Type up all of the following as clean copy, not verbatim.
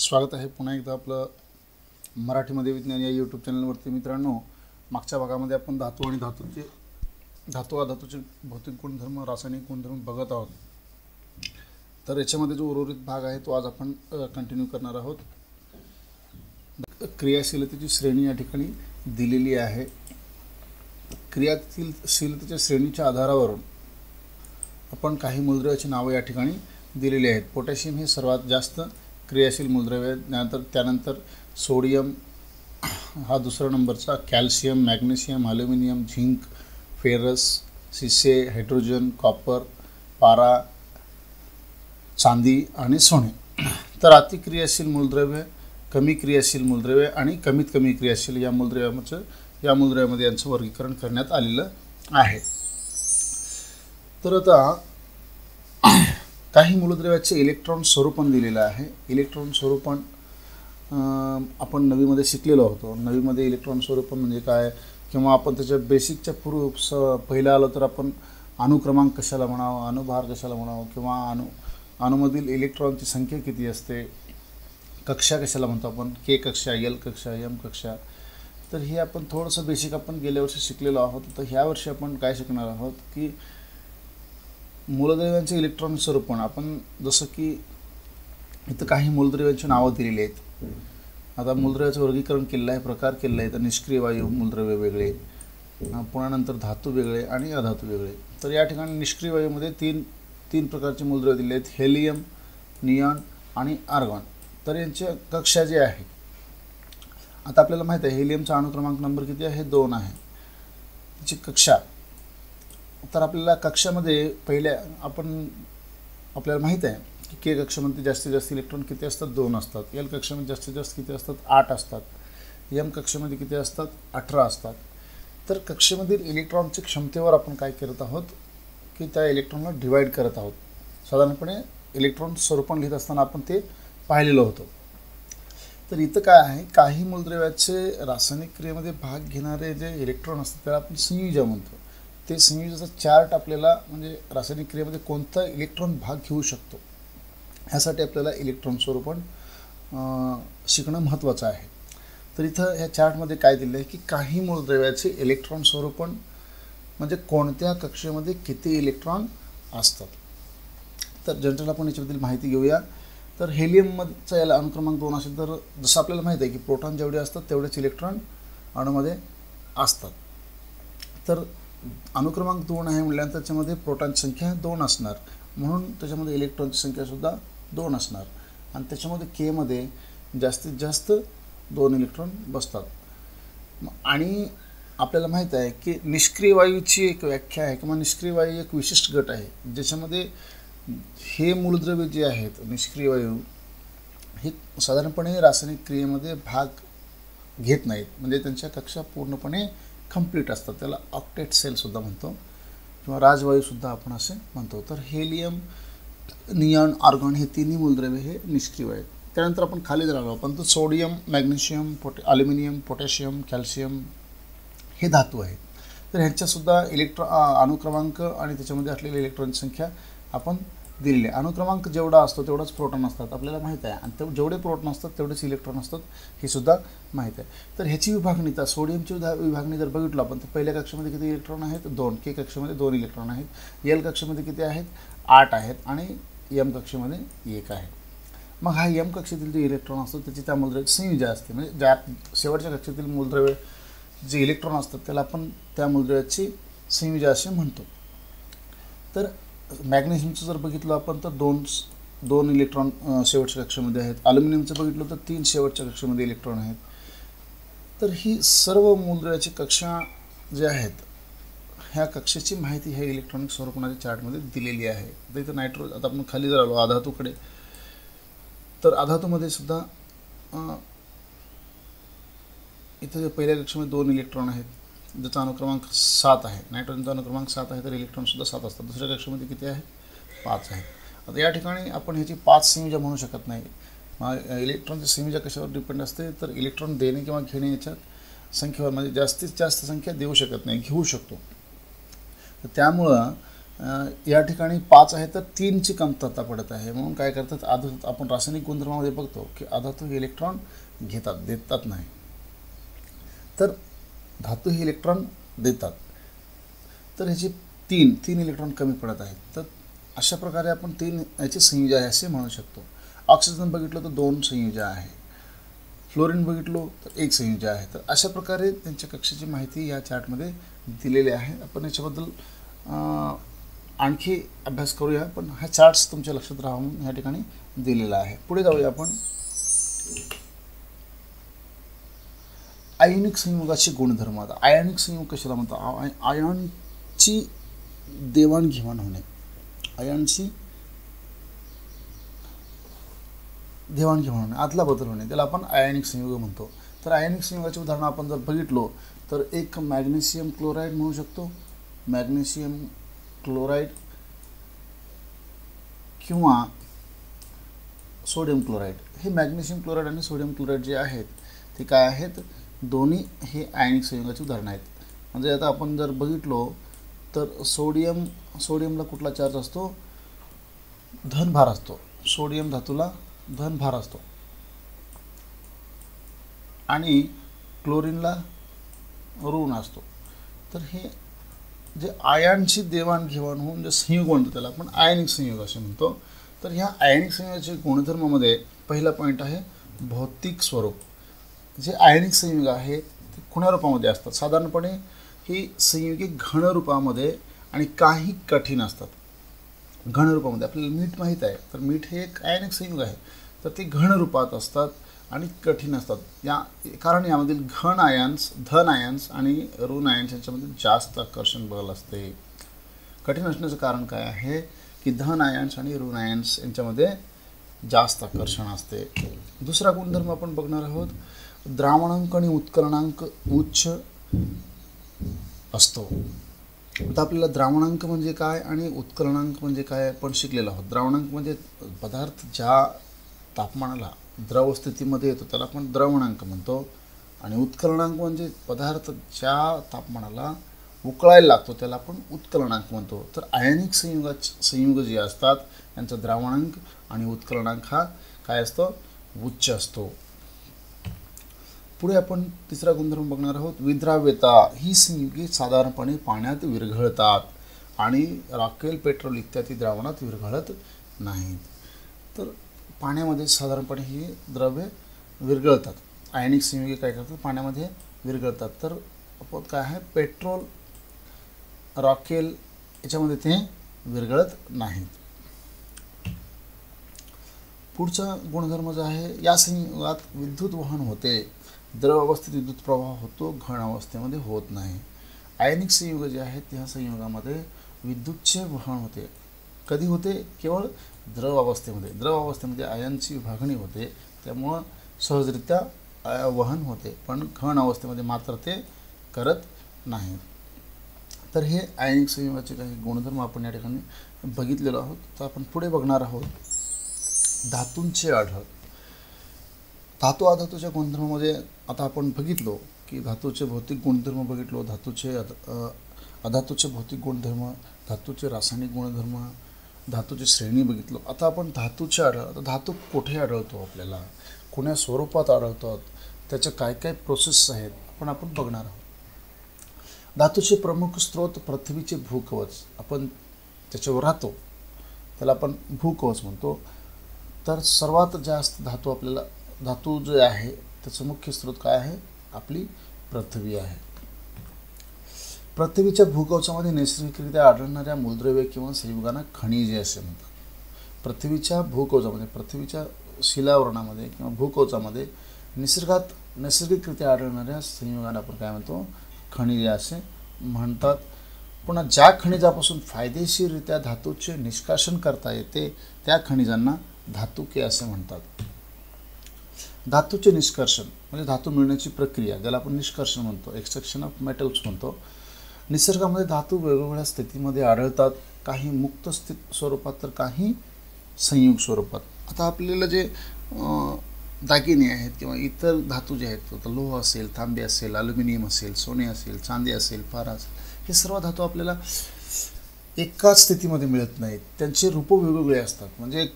स्वागत आहे पुन्हा एकदा आपलं मराठीमध्ये विज्ञान या यूट्यूब चॅनलवरती. मित्रांनो, मागच्या भागामध्ये आपण धातू आणि अधातूचे भौतिक गुणधर्म, रासायनिक गुणधर्म बघत आहोत. तर याच्यामध्ये जो उर्वरित भाग आहे तो आज आपण कंटिन्यू करणार आहोत. क्रियाशीलतेची श्रेणी या ठिकाणी दिलेली आहे. क्रियाशीलतेच्या श्रेणीच्या आधारावरून आपण काही मूलद्रव्याची नावे या ठिकाणी दिलेली आहेत. पोटॅशियम हे सर्वात जास्त क्रियाशील मूलद्रव्य आहे. त्यानंतर सोडियम हा दुसरा नंबरचा, calcium, magnesium, aluminium, zinc, ferrous, शिसे, हायड्रोजन, कॉपर, पारा, चांदी आणि सोने. तर अतिक्रियाशील मूलद्रव्य, कमी क्रियाशील मूलद्रव्य आणि कमीत कमी क्रियाशील या मूलद्रव्यामध्ये यांचं वर्गीकरण करण्यात आलेलं आहे. तर आता काही मूलद्रव्याचे इलेक्ट्रॉन स्वरूपण दिलेलं आहे. इलेक्ट्रॉन स्वरूपण आपण नवीमध्ये शिकलेलो होतो. नवीमध्ये इलेक्ट्रॉन स्वरूपण म्हणजे काय, किंवा आपण त्याच्या बेसिकच्या पहिलं आलो तर आपण अणुक्रमांक कशाला म्हणावं, अणुभार कशाला म्हणावं, किंवा अणूमधील इलेक्ट्रॉनची संख्या किती असते, कक्षा कशाला म्हणतो आपण, के कक्षा, एल कक्षा, एम कक्षा. तर हे आपण थोडंसं बेसिक आपण गेल्या वर्षी शिकलेलो आहोत. तर ह्या वर्षी आपण काय शिकणार आहोत की मूलद्रव्यांचे इलेक्ट्रॉन स्वरूपण. आपण जसं की इथं काही मूलद्रव्यांची नावं दिलेली आहेत. आता मूलद्रव्याचं वर्गीकरण केलेलं आहे, प्रकार केलेला आहे. तर निष्क्रिय वायू मूलद्रव्य वेगळे, पुन्हा नंतर धातू वेगळे आणि अधातू वेगळे. तर या ठिकाणी निष्क्रिय वायूमध्ये तीन प्रकारचे मूलद्रव्य दिले आहेत, हेलियम, निऑन आणि आर्गॉन. तर यांच्या कक्षा जे आहे, आता आपल्याला माहीत आहे हेलियमचा अणुक्रमांक नंबर किती आहे, 2 आहे. त्याची कक्षा, तर आपल्याला कक्षामध्ये आपल्याला माहीत आहे की के कक्षामध्ये जास्तीत जास्त इलेक्ट्रॉन किती असतात, 2 असतात. एल कक्षामध्ये जास्तीत जास्त किती असतात, 8 असतात. एम कक्षामध्ये किती असतात, 18 असतात. तर कक्षेमधील इलेक्ट्रॉनच्या क्षमतेवर आपण काय करत आहोत की त्या इलेक्ट्रॉनला डिवाईड करत आहोत. साधारणपणे इलेक्ट्रॉन स्वरूपण लिहित असताना आपण ते पाहिलेलं होतं. तर इथं काय आहे, काही मूलद्रव्याचे रासायनिक क्रियेमध्ये भाग घेणारे जे इलेक्ट्रॉन असतात त्याला आपण संयुजा म्हणतो. ते संयुजाचा चार्ट आपल्याला, म्हणजे रासायनिक क्रियेमध्ये कोणता इलेक्ट्रॉन भाग घेऊ शकतो ह्यासाठी आपल्याला इलेक्ट्रॉन स्वरूपण शिकणं महत्त्वाचं आहे. तर इथं ह्या चार्टमध्ये काय दिलं आहे की काही मूलद्रव्याचे इलेक्ट्रॉन स्वरूपण म्हणजे कोणत्या कक्षेमध्ये किती इलेक्ट्रॉन असतात. तर जनरल आपण याच्याबद्दल माहिती घेऊया. तर हेलियमचा याला अणुक्रमांक 2 असेल तर जसं आपल्याला माहिती आहे की प्रोटॉन जेवढे असतात तेवढेच इलेक्ट्रॉन अणूमध्ये असतात. तर अणुक्रमांक 2 आहे म्हटल्यानंतर त्याच्यामध्ये प्रोटॉनची संख्या 2 असणार, म्हणून त्याच्यामध्ये इलेक्ट्रॉनची संख्यासुद्धा 2 असणार. आणि त्याच्यामध्ये केमध्ये जास्तीत जास्त 2 इलेक्ट्रॉन बसतात. आणि आपल्याला माहीत आहे की निष्क्रिय वायूची एक व्याख्या आहे, किंवा निष्क्रिय वायू एक विशिष्ट गट आहे ज्याच्यामध्ये हे मूलद्रव्य जे आहेत निष्क्रिय वायू हे साधारणपणे रासायनिक क्रियेमध्ये भाग घेत नाहीत, म्हणजे त्यांच्या कक्षा पूर्णपणे कंप्लीट असतात. त्याला ऑक्टेट सेलसुद्धा म्हणतो, किंवा राजवायूसुद्धा आपण असे म्हणतो. तर हेलियम, निऑन, आर्गॉन हे तिन्ही मूलद्रव्य हे निष्क्रिय आहेत. त्यानंतर आपण खाली जर आलो आपण तर sodium, magnesium, aluminium, potassium, calcium हे धातू आहेत. तर ह्यांच्यासुद्धा अणुक्रमांक आणि त्याच्यामध्ये असलेली इलेक्ट्रॉनची संख्या आपण दिलेली आहे. अणुक्रमांक जेवढा असतो तेवढाच प्रोटॉन असतात आपल्याला माहीत आहे, आणि जेवढे प्रोटॉन असतात तेवढेच इलेक्ट्रॉन असतात हे सुद्धा माहीत आहे. तर ह्याची विभागणी, तर सोडियमची विभागणी जर बघितलं आपण तर पहिल्या कक्षेमध्ये किती इलेक्ट्रॉन आहेत, 2. के कक्षेमध्ये 2 इलेक्ट्रॉन आहेत. एल कक्षेमध्ये किती आहेत, 8 आहेत. आणि एम कक्षेमध्ये 1 आहे. मग हा एम कक्षेतील जे इलेक्ट्रॉन असतो त्याची त्या मूलद्रव्याची संयुजा असते, म्हणजे ज्या शेवटच्या कक्षेतील मूलद्रव्य जे इलेक्ट्रॉन असतात त्याला आपण त्या मूलद्रव्याची संयुजा असे म्हणतो. तर मॅग्नेशियमचं जर बघितलं आपण तर 2 इलेक्ट्रॉन शेवटच्या कक्षेमध्ये आहेत. ॲल्युमिनियमचं बघितलं तर 3 शेवटच्या कक्षेमध्ये इलेक्ट्रॉन आहेत. तर ही सर्व मूलद्रव्याची कक्षा जे आहेत ह्या कक्षेची माहिती ह्या इलेक्ट्रॉनिक स्वरूपणाच्या चार्टमध्ये दिलेली आहे. तर इथं आता आपण खाली जर आलो अधातूकडे, तर अधातूमध्ये सुद्धा इथं पहिल्या कक्षेमध्ये 2 इलेक्ट्रॉन आहेत ज्याचा अणुक्रमांक 7 आहे. नायट्रोजनचा अणुक्रमांक 7 आहे, तर इलेक्ट्रॉनसुद्धा 7 असतात. दुसऱ्या कक्षेमध्ये किती आहे, 5 आहे. आता या ठिकाणी आपण ह्याची 5 संयुजा म्हणू शकत नाही. इलेक्ट्रॉनची संयुजा कशावर डिपेंड असते, तर इलेक्ट्रॉन देणे किंवा घेणे याच्यात संख्येवर, म्हणजे जास्तीत जास्त संख्या देऊ शकत नाही, घेऊ शकतो. तर त्यामुळं या ठिकाणी 5 आहे तर 3ची कमतरता पडत आहे, म्हणून काय करतात आधातू, आपण रासायनिक गुणधर्मामध्ये बघतो की आधातू हे इलेक्ट्रॉन देतात नाही, तर धातू हे इलेक्ट्रॉन देतात, तर ह्याचे 3 इलेक्ट्रॉन कमी पडत आहेत. तर अशा प्रकारे आपण 3 याचे संयोजन आहे असे म्हणू शकतो. ऑक्सिजन बघितलं तर 2 संयोजन आहे, फ्लोरीन बघितलो तर 1 संयोजन आहे. तर अशा प्रकारे त्यांच्या कक्षेची माहिती या चार्टमध्ये दिलेली आहे. आपण याच्याबद्दल आणखी अभ्यास करूया, पण हा चार्ट्स तुमच्या लक्षात राहून या ठिकाणी दिलेला आहे. पुढे जाऊया आपण. आयोनिक संयुगाचे गुणधर्म. आता आयोनिक संयुग कशाला म्हणतात? आयॉनची देवाणघेवाण होणे, आयॉनची देवाणघेवाण होणे, आदला बदल होणे, त्याला आपण आयनिक संयुग म्हणतो. तर आयनिक संयुगाचे उदाहरण आपण जर बघितलो तर एक मॅग्नेशियम क्लोराईड म्हणू शकतो, मॅग्नेशियम क्लोराईड किंवा सोडियम क्लोराईड. हे मॅग्नेशियम क्लोराईड आणि सोडियम क्लोराईड जे आहेत ते काय आहेत? दोन्ही हे आयनिक संयुगाची उदाहरणं आहेत. म्हणजे आता आपण जर बघितलो तर सोडियमला कुठला चार्ज असतो? धनभार असतो. सोडियम धातूला धनभार असतो आणि क्लोरीनला ऋण असतो. तर हे जे आयनची देवाणघेवाण होऊन जे संयुग बनतो त्याला आपण आयनिक संयुग असे म्हणतो. तर ह्या आयनिक संयुगाचे गुणधर्मामध्ये पहिला पॉईंट आहे भौतिक स्वरूप. जे आयनिक संयुग आहे ते खुण्या रूपामध्ये असतात. साधारणपणे ही संयुगे घन रूपामध्ये आणि काही कठीण असतात. घन रूपामध्ये आपल्याला मीठ माहीत आहे, तर मीठ हे एक आयनिक संयुग आहे, तर ते घन रूपात असतात आणि कठीण असतात. कारण यामधील धन आयन्स आणि ऋण आयन्स यांच्यामध्ये जास्त आकर्षण बल असते. कठीण असण्याचं कारण काय आहे की धन आयन्स आणि ऋण आयन्स यांच्यामध्ये जास्त आकर्षण असते. दुसरा गुणधर्म आपण बघणार आहोत, द्रावणांक आणि उत्कलनांक उच्च असतो. आता आपल्याला द्रावणांक म्हणजे काय आणि उत्कलनांक म्हणजे काय आपण शिकलेलो आहोत. द्रावणांक म्हणजे पदार्थ ज्या तापमानाला द्रव स्थितीमध्ये येतो त्याला आपण द्रवणांक म्हणतो, आणि उत्कलनांक म्हणजे पदार्थ ज्या तापमानाला उकळायला लागतो त्याला आपण उत्कलनांक म्हणतो. तर आयनिक संयुग जे असतात यांचा द्रावणांक आणि उत्कलनांक हा काय असतो? उच्च असतो. पुढे आपण तिसरा गुणधर्म बघणार आहोत, विद्राव्यता. ही संयुगे साधारणपणे पाण्यात विरघळतात आणि राखेल, पेट्रोल इत्यादी द्रावणात विरघळत नाहीत. तर पाण्यामध्ये साधारणपणे ही द्रव्ये विरघळतात. आयनिक संयुगे काय करतात? पाण्यामध्ये विरघळतात. तर आपण काय आहे, पेट्रोल, रॉकेल याच्यामध्ये ते विरघळत नाहीत. पुढचा गुणधर्म जो आहे, या संयुगात विद्युत वहन होते. द्रव अवस्थेत विद्युत प्रवाह होतो, घन अवस्थेमध्ये होत नाही. आयनिक संयुग जे आहेत त्या संयुगामध्ये विद्युतचे वहन होते. कधी होते? केवळ द्रव अवस्थेमध्ये. द्रव अवस्थेमध्ये आयनची विभागणी होते, त्यामुळं सहजरित्या वहन होते, पण घन अवस्थेमध्ये मात्र ते करत नाही. तर हे आयनिक संयुगाचे काही गुणधर्म आपण या ठिकाणी बघितलेलो आहोत. तर आपण पुढे बघणार आहोत धातूंचे आढळ. धातू अधातूच्या गुणधर्मामध्ये आता आपण बघितलो की धातूचे भौतिक गुणधर्म बघितलो, अधातूचे भौतिक गुणधर्म, धातूचे रासायनिक गुणधर्म, धातूची श्रेणी बघितलो. आता आपण धातूचे आढळ. आता धातू कुठे आढळतो, आपल्याला कोण्या स्वरूपात आढळतात, त्याच्या काय काय प्रोसेस आहेत आपण बघणार आहोत. धातूचे प्रमुख स्रोत पृथ्वीचे भूकवच. आपण त्याच्यावर राहतो त्याला आपण भूकवच म्हणतो. तर सर्वात जास्त धातू जे आहे त्याचं मुख्य स्रोत काय आहे? आपली पृथ्वी आहे. पृथ्वीच्या भूकवचामध्ये नैसर्गिकरित्या आढळणाऱ्या मूलद्रव्ये किंवा संयुगांना खनिजे असे म्हणतात. पृथ्वीच्या भूकवचामध्ये, पृथ्वीच्या शिलावरणामध्ये किंवा भूकवचामध्ये नैसर्गिकरित्या आढळणाऱ्या संयुगांना आपण काय म्हणतो? खनिजे असे म्हणतात. पुन्हा ज्या खनिजापासून फायदेशीररित्या धातूचे निष्कासन करता येते त्या खनिजांना धातुके असे म्हणतात. धातूचे निष्कर्षण म्हणजे धातू मिळण्याची प्रक्रिया, ज्याला आपण निष्कर्षण म्हणतो, एक्सट्रॅक्शन ऑफ मेटल्स म्हणतो. निसर्गामध्ये धातू वेगवेगळ्या स्थितीमध्ये आढळतात, काही मुक्त स्वरूपात तर काही संयुग स्वरूपात. आता आपल्याला जे दागिने आहेत किंवा इतर धातू जे आहेत, तर लोह असेल, तांबे असेल, ॲल्युमिनियम असेल, सोने असेल, चांदी असेल, पारा असेल, हे सर्व धातू आपल्याला एकाच स्थितीमध्ये मिळत नाहीत, त्यांचे रूप वेगवेगळे असतात. म्हणजे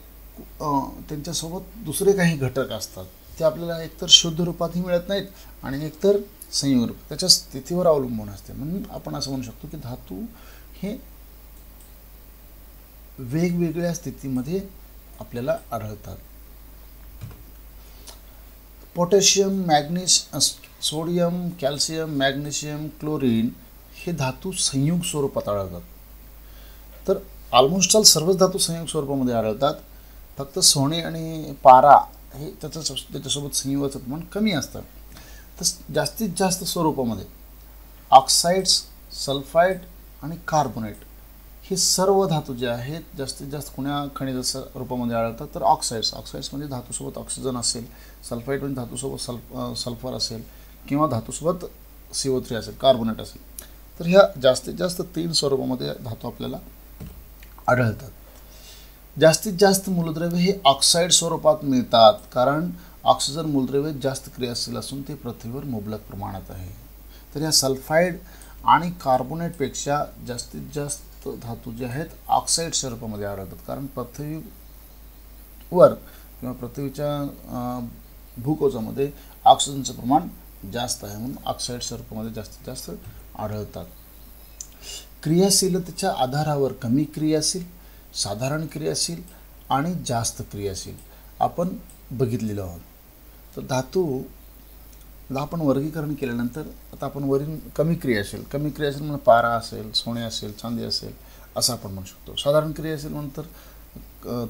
त्यांच्यासोबत दुसरे काही घटक असतात, ते आपल्याला एकतर शुद्ध रूपातही मिळत नाहीत आणि एकतर संयोग रूप, त्याच्या स्थितीवर अवलंबून असते. म्हणून आपण असं म्हणू शकतो की धातू हे वेगवेगळ्या स्थितीमध्ये आपल्याला आढळतात. Potassium, manganese, sodium, calcium, magnesium, chlorine हे धातू संयुग स्वरूपात आढळतात. तर ऑलमोस्ट ऑल सर्वच धातू संयुग स्वरूपामध्ये आढळतात. फक्त सोने आणि पारा हे त्याच्यासोबत संयुगाचं प्रमाण कमी असतं. तर जास्तीत जास्त स्वरूपामध्ये ऑक्साईड्स, सल्फाईड आणि कार्बोनेट हे सर्व धातू जे आहेत जास्तीत जास्त कोण्या खनिजाच्या रूपामध्ये आढळतात, तर ऑक्साईड्स म्हणजे धातूसोबत ऑक्सिजन असेल, सल्फाईड म्हणजे धातूसोबत सल्फर असेल, किंवा धातूसोबत CO3 असेल, कार्बोनेट असेल. तर ह्या जास्तीत जास्त 3 स्वरूपामध्ये धातू आपल्याला आढळतात. जास्तीत जास्त मूलद्रव्य हे ऑक्साईड स्वरूपात मिळतात, कारण ऑक्सिजन मूलद्रव्य जास्त क्रियाशील असून ते पृथ्वीवर मुबलक प्रमाणात आहे. तर या सल्फाईड आणि कार्बोनेटपेक्षा जास्तीत जास्त धातू जे आहेत ऑक्साईड स्वरूपामध्ये आढळतात, कारण पृथ्वीवर किंवा पृथ्वीच्या भूकवचामध्ये ऑक्सिजनचं प्रमाण जास्त आहे, म्हणून ऑक्साईड स्वरूपामध्ये जास्तीत जास्त आढळतात. क्रियाशीलतेच्या आधारावर कमी क्रियाशील, साधारण क्रियाशील आणि जास्त क्रियाशील आपण बघितलेलो आहोत. तर धातूला आपण वर्गीकरण केल्यानंतर आता आपण वरील कमी क्रियाशील म्हणजे पारा असेल, सोने असेल, चांदी असेल असं आपण म्हणू शकतो. साधारण क्रियाशील नंतर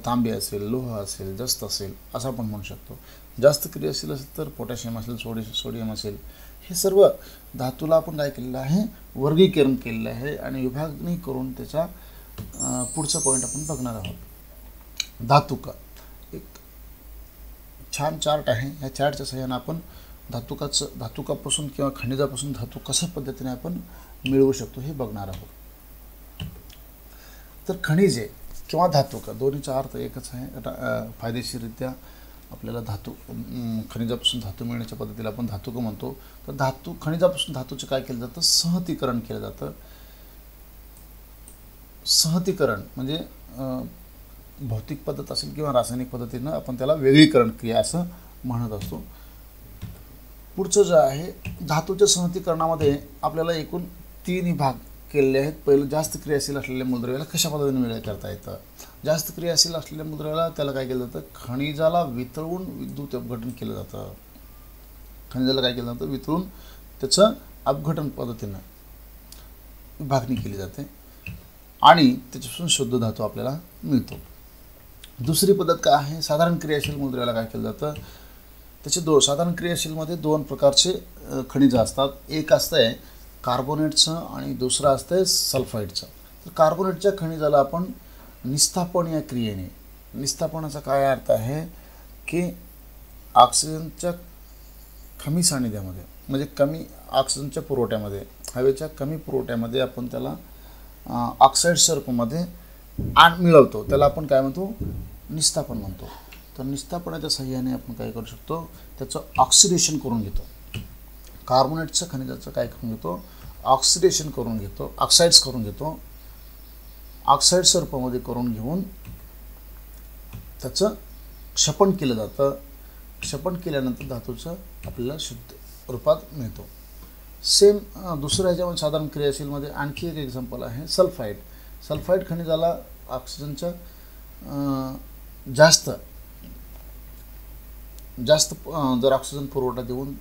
तांबे असेल, लोह असेल, जस्त असेल असं आपण म्हणू शकतो. जास्त क्रियाशील असेल तर पोटॅशियम असेल, सोडियम असेल. हे सर्व धातूला आपण काय केलेलं आहे, वर्गीकरण केलेलं आहे आणि विभागणी करून त्याचा पुढचा पॉईंट आपण बघणार आहोत. धातुका एक छान चार्ट आहे. ह्या चार्टच्या सहाय्याने आपण धातुकापासून किंवा खनिजापासून धातू कशा पद्धतीने आपण मिळवू शकतो हे बघणार आहोत. तर खनिजे किंवा धातुका दोन्हीचा अर्थ एकच आहे. फायदेशीररित्या आपल्याला खनिजापासून धातू मिळण्याच्या पद्धतीला आपण धातुका म्हणतो. तर खनिजापासून धातूचं काय केलं जातं, सहतीकरण केलं जातं. सहतीकरण म्हणजे भौतिक पद्धत असेल किंवा रासायनिक पद्धतीनं आपण त्याला वेगळीकरण क्रिया असं म्हणत असतो. पुढचं जे आहे धातूच्या सहतीकरणामध्ये आपल्याला एकूण 3 विभाग केलेले आहेत. पहिलं जास्त क्रियाशील असलेल्या मूलद्रव्याला कशा पद्धतीने वेगळं करता येतं. जास्त क्रियाशील असलेल्या मूलद्रव्याला त्याला काय केलं जातं, खनिजाला वितळवून विद्युत अपघटन केलं जातं. खनिजाला काय केलं जातं, वितळून त्याचं अपघटन पद्धतीनं विभागणी केली जाते आणि त्याच्यापासून शुद्ध धातू आपल्याला मिळतो. दुसरी पद्धत काय आहे, साधारण क्रियाशील मूलद्रव्याला काय केलं जातं, त्याचे साधारण क्रियाशीलमध्ये 2 प्रकारचे खनिज असतात. एक असतंय कार्बोनेटचं आणि दुसरं असतंय सल्फाईडचं. तर कार्बोनेटच्या खनिजाला आपण निस्थापन या क्रियेने, निस्थापनाचा काय अर्थ आहे की ऑक्सिजनच्या कमी सानिध्यामध्ये म्हणजे कमी ऑक्सिजनच्या पुरवठ्यामध्ये, हवेच्या कमी पुरवठ्यामध्ये आपण त्याला ऑक्साईडच्या रूपामध्ये मिळवतो, त्याला आपण काय म्हणतो, निस्थापन म्हणतो. तर निस्थापनाच्या सहाय्याने आपण काय करू शकतो, त्याचं ऑक्सिडेशन करून घेतो. कार्बोनेटचं खनिजाचं काय करून घेतो, ऑक्सिडेशन करून घेतो, ऑक्साईड्स करून घेतो. ऑक्साईडच्या रूपामध्ये करून घेऊन त्याचं क्षपण केलं जातं. क्षपण केल्यानंतर धातूचं आपल्याला शुद्ध रूपात मिळतो. सेम दुसऱ्या ह्याच्यामध्ये साधारण क्रियाशीलमध्ये आणखी एक एक्झाम्पल आहे सल्फाईड. सल्फाईड खनिजाला ऑक्सिजनच्या जास्त जर ऑक्सिजन पुरवठा देऊन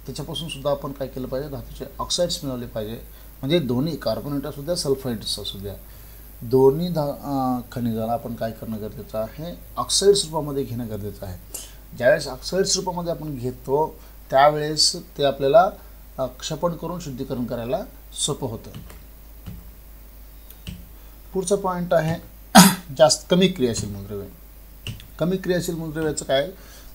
त्याच्यापासून सुद्धा आपण काय केलं पाहिजे, धातूचे ऑक्साईड्स मिळवले पाहिजे. म्हणजे दोन्ही कार्बोनेट असू द्या, सल्फाईड्स असू द्या, दोन्ही खनिजाला आपण काय करणं गरजेचं आहे, ऑक्साईड्स रूपामध्ये घेणं गरजेचं आहे. ज्यावेळेस ऑक्साईड्स रूपामध्ये आपण घेतो त्यावेळेस ते आपल्याला क्षपण करून शुद्धीकरण करायला सोपं होतं. पुढचा पॉईंट आहे कमी क्रियाशील मूलद्रव्ये. कमी क्रियाशील मूलद्रव्याचं काय,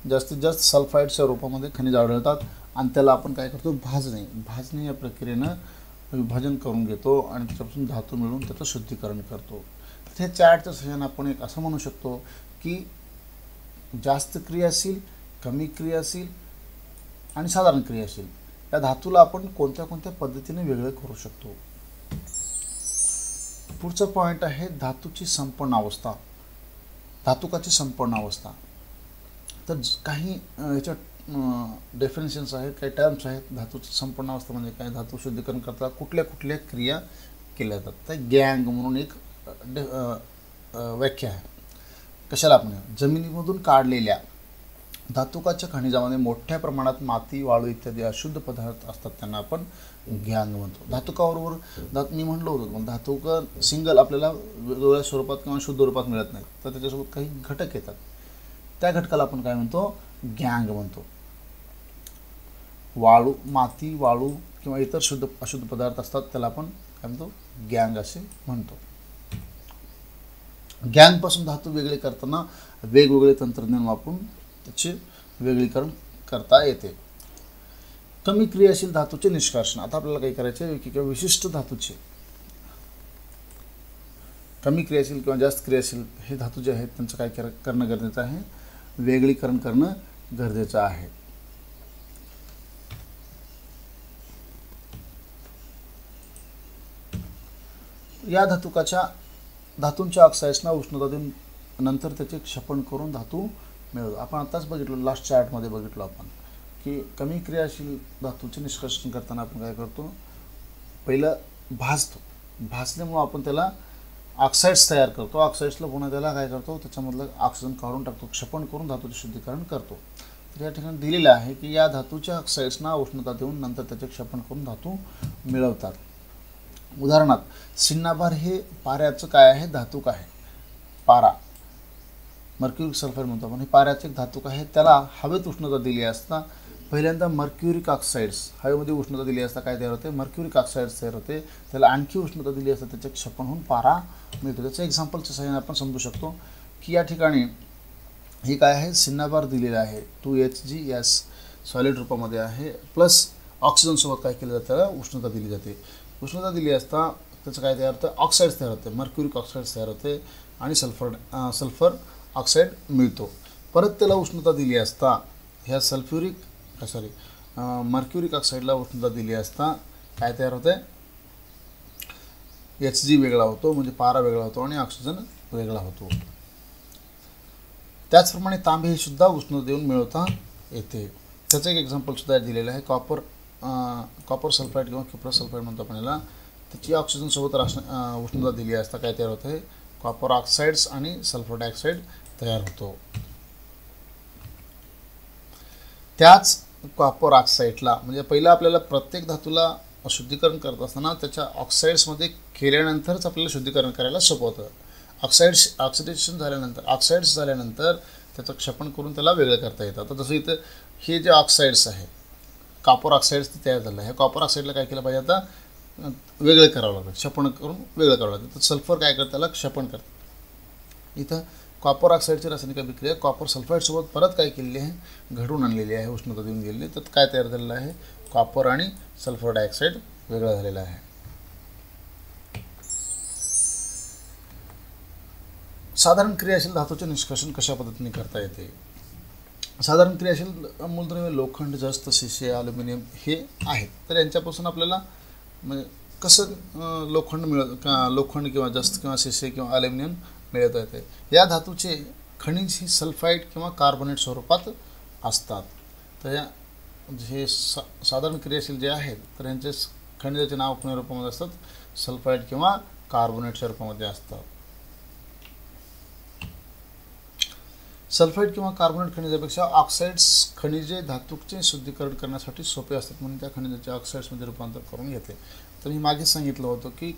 जास्तीत जास्त सल्फाईडच्या रूपामध्ये खनिज आढळतात आणि त्याला आपण काय करतो, भाजणी या प्रक्रियेनं विभाजन करून घेतो आणि त्याच्यापासून धातू मिळवून त्याचं शुद्धीकरण करतो. तर ह्या चार्टच्या सहाय्याने आपण एक असं म्हणू शकतो की जास्त क्रियाशील, कमी क्रियाशील आणि साधारण क्रियाशील या धातूला आपण कोणत्या कोणत्या पद्धतीने वेगळं करू शकतो. पुढचा पॉईंट आहे धातूची संपन्न अवस्था, धातुकाची संपन्न अवस्था. तर काही याच्यात डेफिनेशन्स आहेत, काही टर्म्स आहेत. धातूची संपन्न अवस्था म्हणजे काय, धातू शुद्धीकरण करता कुठल्या कुठल्या क्रिया केल्या जातात. तर गँग म्हणून एक व्याख्या आहे. कशाला आपण, जमिनीमधून काढलेल्या धातुकाच्या खनिजामध्ये मोठ्या प्रमाणात माती, वाळू इत्यादी अशुद्ध पदार्थ असतात, त्यांना आपण गँग म्हणतो. धातुकाबरोबर मी म्हटलं होतं, धातुका सिंगल आपल्याला वेगवेगळ्या स्वरूपात किंवा शुद्ध रूपात मिळत नाहीत, तर त्याच्यासोबत काही घटक येतात, त्या घटकाला आपण काय म्हणतो, गँग म्हणतो. वाळू, माती, वाळू किंवा इतर शुद्ध अशुद्ध पदार्थ असतात, त्याला आपण काय म्हणतो, गँग असे म्हणतो. गँगपासून धातू वेगळे करताना वेगवेगळे तंत्रज्ञान वापरून त्याचे वेगळीकरण करता येते. कमी क्रियाशील धातूचे निष्कर्षण. आता आपल्याला काही करायचे की किंवा विशिष्ट धातूचे कमी क्रियाशील किंवा जास्त क्रियाशील हे धातू जे आहेत त्यांचं काय करणं गरजेचं आहे, वेगळीकरण करणं गरजेचं आहे. या धातूंच्या ऑक्साईड्सना उष्णता देऊन नंतर त्याचे क्षपण करून धातू मिळवतो. आपण आताच बघितलं, लास्ट चार्टमध्ये बघितलं आपण की कमी क्रियाशील धातूचे निष्कर्षण करताना आपण काय करतो, पहिलं भाजतो, भाजल्यामुळं आपण त्याला ऑक्साईड्स तयार करतो. ऑक्साईड्सला पुन्हा त्याला काय करतो, त्याच्यामधलं ऑक्सिजन काढून टाकतो, क्षपण करून धातूचे शुद्धीकरण करतो. तर या ठिकाणी दिलेलं आहे की या धातूच्या ऑक्साईड्सना उष्णता देऊन नंतर त्याचे क्षपण करून धातू मिळवतात. उदाहरणार्थ सिन्नाभार हे पाऱ्याचं काय आहे, धातूक आहे. पारा मर्क्युरिक सल्फाईड म्हणतो आपण, हे पाऱ्याचे एक धातूक आहे. त्याला हवेत उष्णता दिली असता पहिल्यांदा मर्क्युरिक ऑक्साईड्स, हवेमध्ये उष्णता दिली असता काय तयार होते, मर्क्युरिक ऑक्साईड्स तयार होते. त्याला आणखी उष्णता दिली असता त्याचे क्षपण होऊन पारा मिळतो. त्याचं एक्झाम्पलच्या सहाय्याने आपण समजू शकतो की या ठिकाणी हे काय आहे, सिन्नाभार दिलेला आहे 2HgS सॉलिड रूपामध्ये आहे, प्लस ऑक्सिजनसोबत काय केलं जातं, त्याला उष्णता दिली जाते. उष्णता दिली असता त्याचं काय तयार होतं, ऑक्साईड्स तयार होते, मर्क्युरिक ऑक्साईड्स तयार होते आणि सल्फर ऑक्साईड मिळतो. परत त्याला उष्णता दिली असता ह्या मर्क्युरिक ऑक्साईडला उष्णता दिली असता काय तयार होते, Hg वेगळा होतो, म्हणजे पारा वेगळा होतो आणि ऑक्सिजन वेगळा होतो. त्याचप्रमाणे तांबे हे सुद्धा उष्णता देऊन मिळवता येते. त्याचं एक एक्झाम्पल सुद्धा दिलेलं आहे, कॉपर सल्फाईड किंवा क्युप्रस सल्फाईड म्हणतो आपण याला. त्याची ऑक्सिजनसोबत उष्णता दिली असता काय तयार होते, कॉपर ऑक्साईड्स आणि सल्फर डायऑक्साईड तयार होतो. त्याच कॉपर ऑक्साईडला म्हणजे पहिला आपल्याला प्रत्येक धातूला शुद्धीकरण करत असताना त्याच्या ऑक्साईड्समध्ये केल्यानंतरच आपल्याला शुद्धीकरण करायला सोपं होतं. ऑक्सिडेशन झाल्यानंतर त्याचं क्षपण करून त्याला वेगळं करता येतं. आता जसं इथं हे जे ऑक्साईड्स आहे, कॉपर ऑक्साईड्स ते तयार झालं आहे, कॉपर ऑक्साईडला काय केलं पाहिजे, आता वेगळं करावं लागतं, क्षपण करून वेगळं करावं लागतं. तर सल्फर काय करतं, त्याला क्षपण करतं. इथं कॉपर ऑक्साईडची रासायनिक अभिक्रिया कॉपर सल्फाईडसोबत परत काय केलेली आहे, घडवून आणलेली आहे, उष्णता देऊन गेलेली. तर काय तयार झालेलं आहे, कॉपर आणि सल्फर डायऑक्साईड वेगळा झालेला आहे. साधारण क्रियाशील धातूचे निष्कर्षण कशा पद्धतीने करता येते. साधारण क्रियाशील मूलद्रव्य लोखंड, जस्त, शिसे, ॲल्युमिनियम हे आहेत. तर यांच्यापासून आपल्याला म्हणजे कसं लोखंड किंवा जस्त किंवा शिसे किंवा ॲल्युमिनियम मिळवता येते. या धातूचे खनिज ही सल्फाईड किंवा कार्बोनेट स्वरूपात असतात. तर या हे साधारण क्रियाशील जे आहेत तर यांचे खनिजाचे नाव कोणत्या रूपामध्ये असतात, सल्फाईड किंवा कार्बोनेटच्या रूपामध्ये असतात. सल्फाईड किंवा कार्बोनेट खनिजापेक्षा ऑक्साईड्स खनिजे धातूचे शुद्धीकरण करण्यासाठी सोपे असतात, म्हणून त्या खनिजाचे ऑक्साईड्समध्ये रूपांतर करून घेते. तर मी मागेच सांगितलं होतं की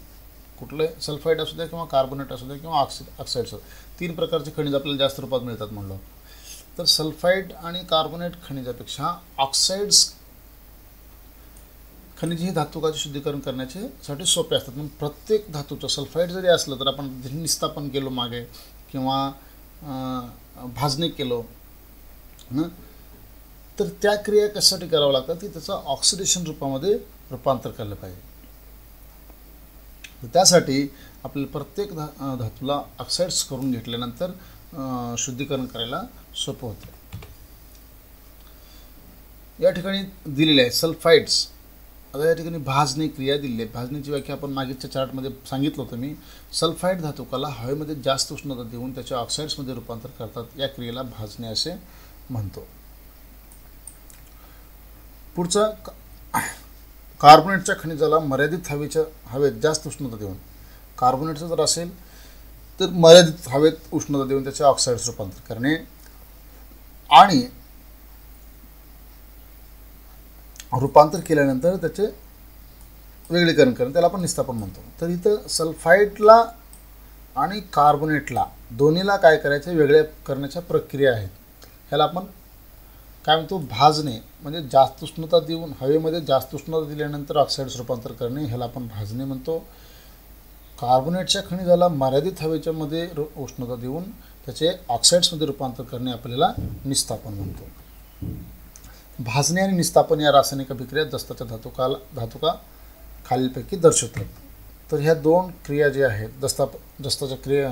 कुठले सल्फाईड असू द्या किंवा कार्बोनेट असू द्या किंवा ऑक्साईड्स, 3 प्रकारचे खनिज आपल्याला जास्त रूपात मिळतात म्हणलं. तर सल्फाईड आणि कार्बोनेट खनिजापेक्षा ऑक्साईड्स खनिजे ही धातुकाचे शुद्धीकरण करण्यासाठी सोपे असतात. म्हणून प्रत्येक धातूचं सल्फाईड जरी असलं तर आपण निस्तापन केलो मागे किंवा भाजणे केलो ना, तर त्या क्रिया कशासाठी करावं लागतात की त्याचं ऑक्सिडेशन रूपामध्ये रूपांतर केलं पाहिजे. त्यासाठी आपल्याला प्रत्येक धातूला ऑक्साईड्स करून घेतल्यानंतर शुद्धीकरण करायला सोपं होतं. या ठिकाणी दिलेले आहे सल्फाईड्स आता या ठिकाणी भाजणे क्रिया दिली आहे. भाजणीची व्याख्या आपण मागीच्या चार्टमध्ये सांगितलं होतं मी. सल्फाईड धातुकाला हवेमध्ये जास्त उष्णता देऊन त्याच्या ऑक्साईड्समध्ये रूपांतर करतात. या क्रियेला भाजणे असे म्हणतो. पुढचं कार्बोनेटच्या खनिजाला मर्यादित हवेत जास्त उष्णता देऊन, कार्बोनेटचं जर असेल तर मर्यादित हवेत उष्णता देऊन त्याचे ऑक्साईड्स रूपांतर करणे आणि रूपांतर केल्यानंतर त्याचे वेगळीकरण करणे, त्याला आपण निस्तापन म्हणतो. तर इथं सल्फाईडला आणि कार्बोनेटला दोन्हीला काय करायचे, वेगळे करण्याच्या प्रक्रिया आहेत. ह्याला आपण काय म्हणतो, भाजणे. म्हणजे जास्त उष्णता देऊन, हवेमध्ये जास्त उष्णता दिल्यानंतर ऑक्साईड्स रूपांतर करणे, ह्याला आपण भाजणे म्हणतो. कार्बोनेटच्या खनिजाला मर्यादित हवेच्या मध्ये उष्णता देऊन त्याचे ऑक्साईड्समध्ये रूपांतर करणे आपल्याला निस्तापन म्हणतो. भाजणे आणि निस्तापन या रासायनिक अभिक्रिया जस्ताच्या धातुका खालीलपैकी दर्शवतात. तर ह्या दोन क्रिया ज्या आहेत जस्ताच्या क्रिया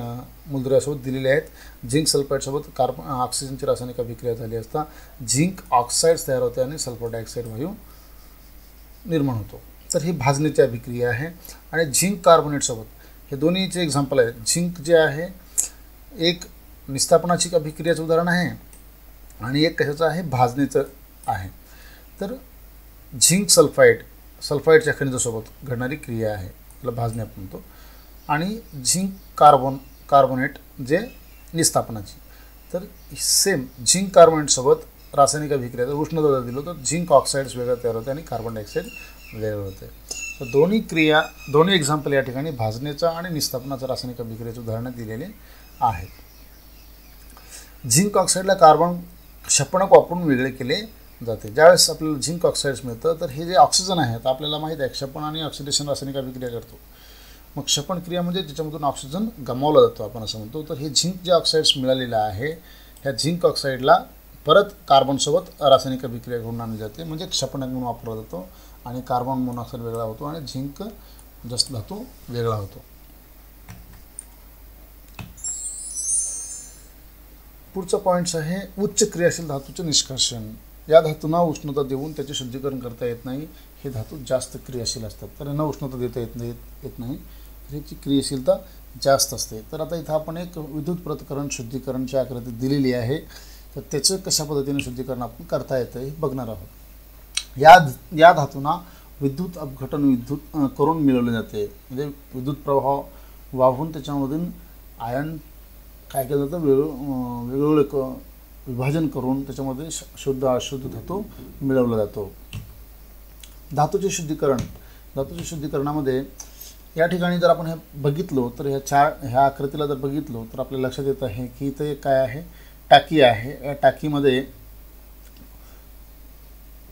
मूलद्रव्यासोबत दिलेल्या आहेत. झिंक सल्फाईडसोबत कार्बन ऑक्सिजनची रासायनिक अभिक्रिया झाली असता झिंक ऑक्साईड्स तयार होते आणि सल्फर डायऑक्साईड वायू निर्माण होतो. तर ही भाजणीची अभिक्रिया आहे. आणि झिंक कार्बोनेटसोबत हे दोन्हीचे एक्झाम्पल आहेत. झिंक जे आहे एक निस्तापनाची अभिक्रियाचं उदाहरण आहे आणि एक कशाचं आहे, भाजणीचं आहे. तर झिंक सल्फाईडच्या खनिजासोबत घडणारी क्रिया आहे, त्याला भाजणे आपण म्हणतो. आणि झिंक कार्बोनेट जे निस्तापनाची. तर सेम झिंक कार्बोनेटसोबत रासायनिक अभिक्रिया जर उष्णता जर दिलं तर झिंक ऑक्साईड्स वेगळं तयार होते आणि कार्बन डायऑक्साईड वेगळं होते. तर दोन्ही एक्झाम्पल या ठिकाणी भाजणीचा आणि निस्तापनाचा रासायनिक अभिक्रियेचे उदाहरणं दिलेले आहेत. झिंक ऑक्साईडला कार्बन क्षपणक वापरून वेगळे केले जाते. ज्यावेळेस आपल्याला झिंक ऑक्साईड्स मिळतं तर हे जे ऑक्सिजन आहे तर आपल्याला माहीत आहे क्षपण आणि ऑक्सिडेशन रासायनिक अभिक्रिया करतो. मग क्षपण क्रिया म्हणजे ज्याच्यामधून ऑक्सिजन गमावला जातो आपण असं म्हणतो. तर हे झिंक जे ऑक्साईड्स मिळालेलं आहे ह्या झिंक ऑक्साईडला परत कार्बनसोबत रासायनिक अभिक्रिया घडून आणली जाते, म्हणजे क्षपणक म्हणून वापरला जातो आणि कार्बन मोनॉक्साईड वेगळा होतो आणि झिंक जस्त धातू वेगळा होतो. पुढचा पॉईंट्स आहे उच्च क्रियाशील धातूचे निष्कर्षण. या धातूंना उष्णता देऊन त्याचे शुद्धीकरण करता येत नाही. हे धातू जास्त क्रियाशील असतात, तर यांना उष्णता देता येत नाही, तर ह्याची क्रियाशीलता जास्त असते. तर आता इथं आपण एक विद्युत पृथक्करण शुद्धीकरणची आकृती दिलेली आहे. तर त्याचं कशा पद्धतीने शुद्धीकरण आपण करता येतं हे बघणार आहोत. या धातूंना विद्युत अपघटन करून मिळवले जाते. म्हणजे विद्युत प्रवाह वाहून त्याच्यामधून आयन काय केलं जातं, वेगवेगळे विभाजन करून त्याच्यामध्ये शुद्ध अशुद्ध धातू मिळवला जातो. धातूचे शुद्धीकरणामध्ये या ठिकाणी जर आपण हे बघितलो तर ह्या आकृतीला जर बघितलो तर आपल्या लक्षात येत आहे की इथे काय आहे, टाकी आहे. या टाकीमध्ये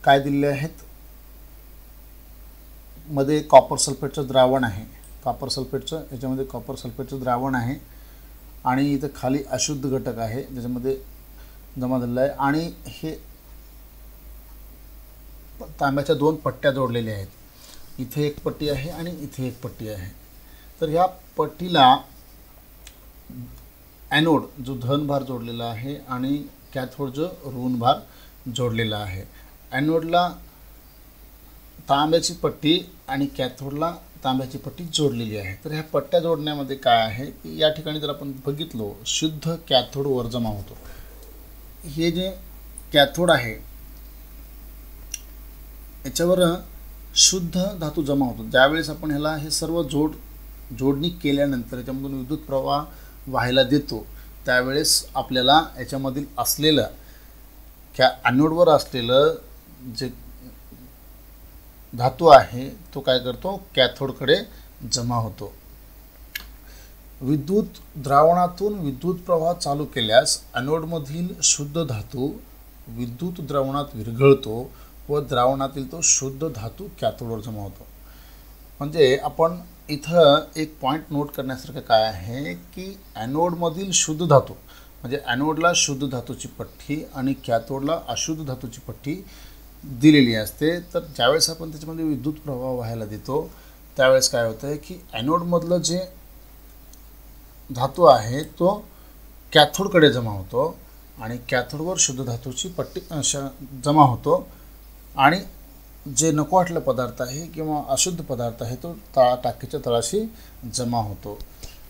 काय दिलेले आहेत, मध्ये कॉपर सल्फेटचं द्रावण आहे. याच्यामध्ये कॉपर सल्फेटचं द्रावण आहे आणि इथं खाली अशुद्ध घटक आहे ज्याच्यामध्ये जमा झालेला आहे. आणि हे तांब्याच्या दोन पट्ट्या जोडलेल्या आहेत. इथे एक पट्टी आहे आणि इथे एक पट्टी आहे. तर ह्या पट्टीला ॲनोड जो धनभार जोडलेला आहे आणि कॅथोड जो ऋणभार जोडलेला आहे. ॲनोडला तांब्याची पट्टी आणि कॅथोडला तांब्याची पट्टी जोडलेली आहे. तर ह्या पट्ट्या जोडण्यामध्ये काय आहे की या ठिकाणी जर आपण बघितलो शुद्ध कॅथोड वर जमा होतो. हे जे कॅथोड आहे याच्यावर शुद्ध धातू जमा होतो. ज्यावेळेस आपण ह्याला हे सर्व जोडणी केल्यानंतर याच्यामधून विद्युत प्रवाह व्हायला देतो त्यावेळेस आपल्याला याच्यामधील असलेलं ॲनोडवर असलेलं जे धातू आहे तो काय करतो, कॅथोडकडे जमा होतो. विद्युत द्रावणातून विद्युत प्रवाह चालू केल्यास ॲनोडमधील शुद्ध धातू विद्युत द्रावणात विरघळतो व द्रावणातील तो शुद्ध धातू कॅथोडवर जमा होतो. म्हणजे आपण इथं एक पॉईंट नोट करण्यासारखं काय आहे की ॲनोडमधील शुद्ध धातू म्हणजे ॲनोडला शुद्ध धातूची पट्टी आणि कॅथोडला अशुद्ध धातूची पट्टी दिलेली असते. तर ज्यावेळेस आपण त्याच्यामध्ये विद्युत प्रवाह व्हायला देतो त्यावेळेस काय होतं आहे की ॲनोडमधलं जे धातू आहे तो कॅथोडकडे जमा होतो आणि कॅथोडवर शुद्ध धातूची पट्टी जमा होतो आणि जे नको वाटलेला पदार्थ आहे किंवा अशुद्ध पदार्थ आहे तो टाकीच्या तळाशी जमा होतो.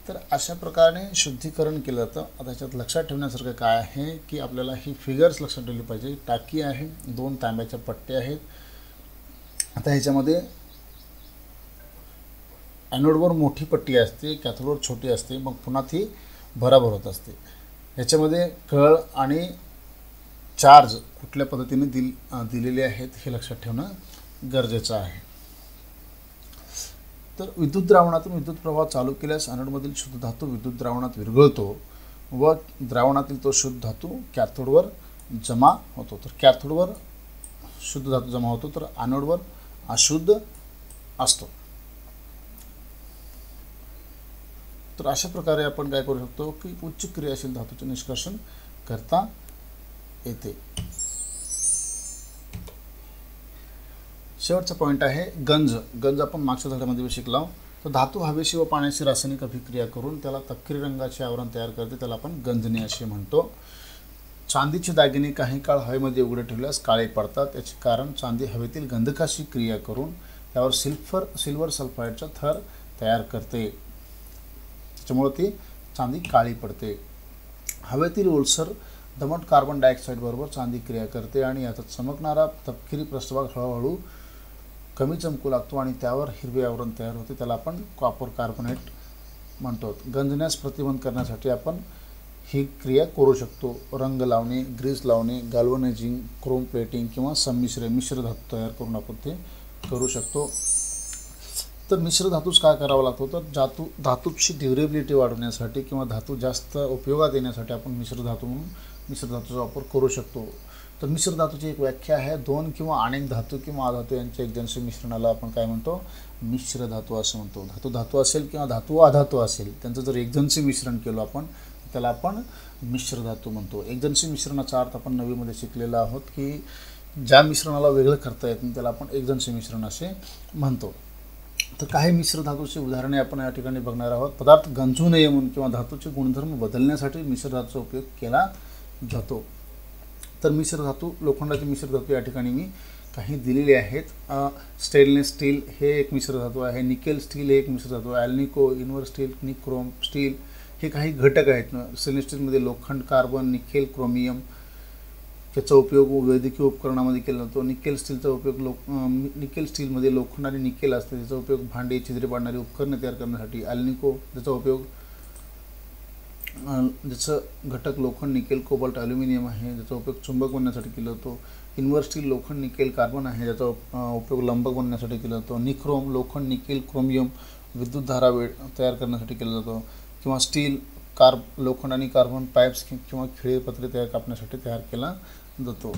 तर अशा प्रकारे शुद्धीकरण केलं जातं. आता याच्यात लक्षात ठेवण्यासारखं काय आहे की आपल्याला ही फिगर्स लक्षात ठेवली पाहिजे. टाकी आहे, 2 तांब्याच्या पट्ट्या आहेत. आता ह्याच्यामध्ये ॲनोडवर मोठी पट्टी असते, कॅथोडवर छोटी असते, मग पुन्हा ती भराभर होत असते. याच्यामध्ये कळ आणि चार्ज कुठल्या पद्धतीने दिलेले आहेत हे लक्षात ठेवणं गरजेचं आहे. तर विद्युत द्रावणातून विद्युत प्रवाह चालू केल्यास ॲनोडमधील शुद्ध धातू विद्युत द्रावणात विरघळतो व द्रावणातील तो शुद्ध धातू कॅथोडवर जमा होतो. तर कॅथोडवर शुद्ध धातू जमा होतो तर ॲनोडवर अशुद्ध असतो. तर अशा प्रकारे आपण काय करू शकतो की उच्च क्रियाशील धातूचे निष्कर्षण करता येते. शेवटचा पॉईंट आहे गंज. गंज आपण मागच्या धड्यामध्ये शिकलो. तर धातू हवेशी व पाण्याशी रासायनिक अभिक्रिया करून त्याला तपकिरी रंगाचे आवरण तयार करते, त्याला आपण गंजणे असे म्हणतो. चांदीचे दागिने काही काळ हवेमध्ये उघडे ठेवल्यास काळे पडतात. याचे कारण चांदी हवेतील गंधकाशी क्रिया करून त्यावर सिल्वर सल्फाईडचा थर तयार करते, त्याच्यामुळे ती चांदी काळी पडते. हवेतील ओलसर दमट कार्बन डायऑक्साईड बरोबर चांदी क्रिया करते आणि याचा चमकणारा तपकिरी पृष्ठभाग हळूहळू कमी चमकू लागतो आणि त्यावर हिरवे आवरण तयार होते, त्याला आपण कॉपर कार्बोनेट म्हणतो. गंजण्यास प्रतिबंध करण्यासाठी आपण ही क्रिया करू शकतो. रंग लावणे, ग्रीस लावणे, गॅल्व्हनायझिंग, क्रोम प्लेटिंग किंवा मिश्र धातू तयार करून आपण ते करू शकतो. तर मिश्र धातूच काय करावा लागतो तर धातूची ड्युरेबिलिटी वाढवण्यासाठी किंवा धातू जास्त उपयोगात येण्यासाठी आपण मिश्र धातूचा वापर करू शकतो. तर मिश्र धातूची एक व्याख्या आहे, 2 किंवा अनेक धातू किंवा अधातू यांच्या एकजनसी मिश्रणाला आपण काय म्हणतो, मिश्र धातू असं म्हणतो. धातू असेल किंवा धातू अधातू असेल त्यांचं जर एकजनसी मिश्रण केलं आपण त्याला आपण मिश्र धातू म्हणतो. एकजनसी मिश्रणाचा अर्थ आपण 9वी मध्ये शिकलेला आहोत की ज्या मिश्रणाला वेगळं करता येत नाही त्याला आपण एकजनसी मिश्रण असे म्हणतो. तर काही मिश्र धातूची उदाहरणे आपण या ठिकाणी बघणार आहोत. पदार्थ गंजू नये म्हणून किंवा धातूचे गुणधर्म बदलण्यासाठी मिश्र धातूचा उपयोग केला जातो. तर मिश्र धातू, लोखंडाचे मिश्र धातू या ठिकाणी मी काही दिलेले आहेत. स्टेनलेस स्टील हे एक मिश्र धातू आहे, निकेल स्टील हे एक मिश्र धातू आहे, अल्निको, इन्व्हर स्टील, निक्रोम स्टील हे काही घटक आहेत. स्टेनलेस स्टीलमध्ये लोखंड, कार्बन, निकेल, क्रोमियम याचा उपयोग वैद्यकीय उपकरणामध्ये केला जातो. निकेल स्टीलचा उपयोग निकेल स्टीलमध्ये लोखंड आणि निकेल असते, त्याचा उपयोग भांडे, छिद्रे पाडणारी उपकरणे तयार करण्यासाठी. अल्निको ज्याचा उपयोग ज्याचं घटक लोखंड, निकेल, कोबाल्ट, ॲल्युमिनियम आहे, ज्याचा उपयोग चुंबक बनण्यासाठी केला जातो. इन्व्हर स्टील लोखंड, निकेल, कार्बन आहे, ज्याचा उपयोग लंबक बनण्यासाठी केला जातो. निक्रोम लोखंड, निकेल, क्रोमियम विद्युतधारा तयार करण्यासाठी केला जातो. किंवा स्टील लोखंड आणि कार्बन पाईप्स किंवा खिळे पत्रे कापण्यासाठी तयार केला जातो.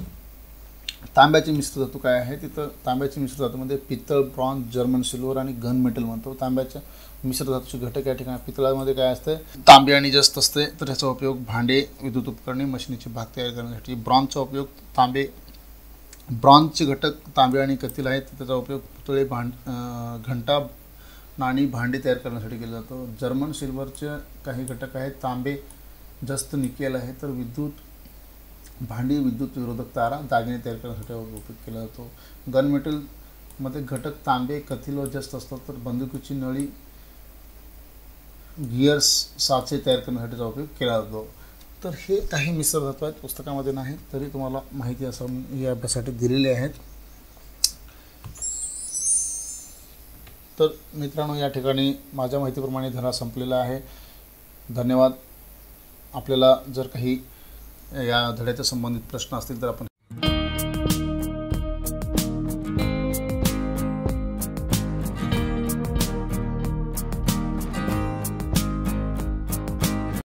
तांब्याचे मिश्र धातू काय आहे, तिथं तांब्याचे मिश्र धातूमध्ये पितळ, ब्रॉन्झ, जर्मन सिल्वर आणि घन मेटल म्हणतो. तांब्याच्या मिश्र धातूचे घटक या ठिकाणी पितळामध्ये काय असते, तांबे आणि जस्त असते, तर याचा उपयोग भांडे, विद्युत उपकरणे, मशिनीचे भाग तयार करण्यासाठी. ब्रॉन्झचा उपयोग ब्रॉन्झचे घटक तांबे आणि कथील आहेत, त्याचा उपयोग पुतळे, घंटा, नाणी, भांडे तयार करण्यासाठी केला जातो. जर्मन सिल्वरचे काही घटक आहेत, तांबे, जस्त, निकेल आहे, तर भांडी, विद्युत विरोधक तारा, दागिने तयार करण्यासाठी उपयोग केला जातो. गन मेटलमध्ये घटक तांबे, कथील व जस्त असतात, तर बंदुकीची नळी, गिअर्स, साचे तयार करण्यासाठीचा उपयोग केला जातो. तर हे काही मिश्र धातू आहेत, पुस्तकामध्ये नाही तरी तुम्हाला माहिती असं या अभ्यासासाठी दिलेले आहेत. तर मित्रांनो, या ठिकाणी माझ्या माहितीप्रमाणे धडा संपलेला आहे. धन्यवाद. आपल्याला जर काही या धड्याच्या संबंधित प्रश्न असतील तर आपण